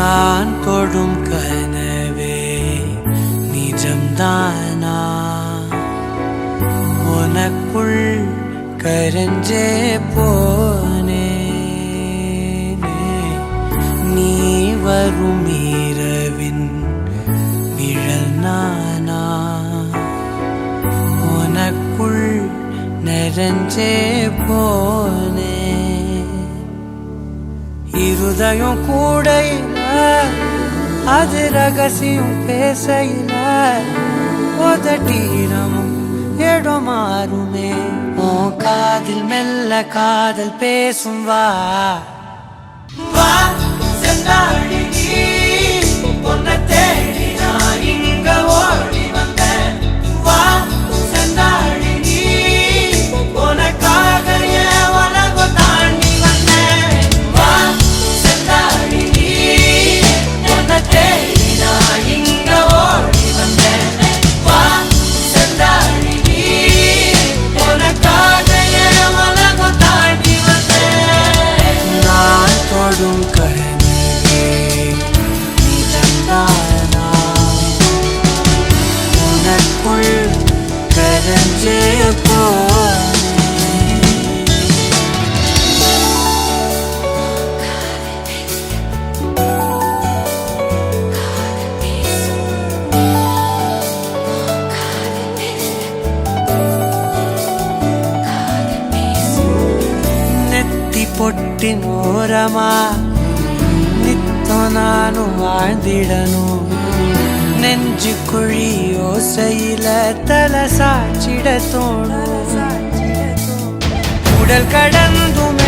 நான் தொடும் கனவே நிஜம்தானா உனக்குள் கரஞ்சே போனே நீ வரும் இரவின் நிழல் நானா உனக்குள் நிறைஞ்சே போனே இருதயம் கூடையில அது ரகசியம் பேசையில உதட்டீரமும் இடம் மாறுமே உன் காதில் மெல்ல காதல் பேசும் வா வா செந்தாழி நீ உன்னை தேடி நான் இங்க ஓடி வந்தேன் வா செந்தாழி நீ உனக்காக என் உலகம் தாண்டி வந்தேன் வா செந்தாழி நீ உன்னை தேடி நான் இங்க ஓடி வந்தேன் வா செந்தாழி நீ உனக்காக என் உலகம் தாண்டி வந்தேன் நான் தொடும் கனவே நிஜம்தானா உனக்குள் கரஞ்சே போனே பொட்டின் ஓரமா நித்தம் நானும் வாழ்ந்திடணும் நெஞ்சு குழி யோசையில தலை சாச்சிட தோணும் உடல் கடந்தும்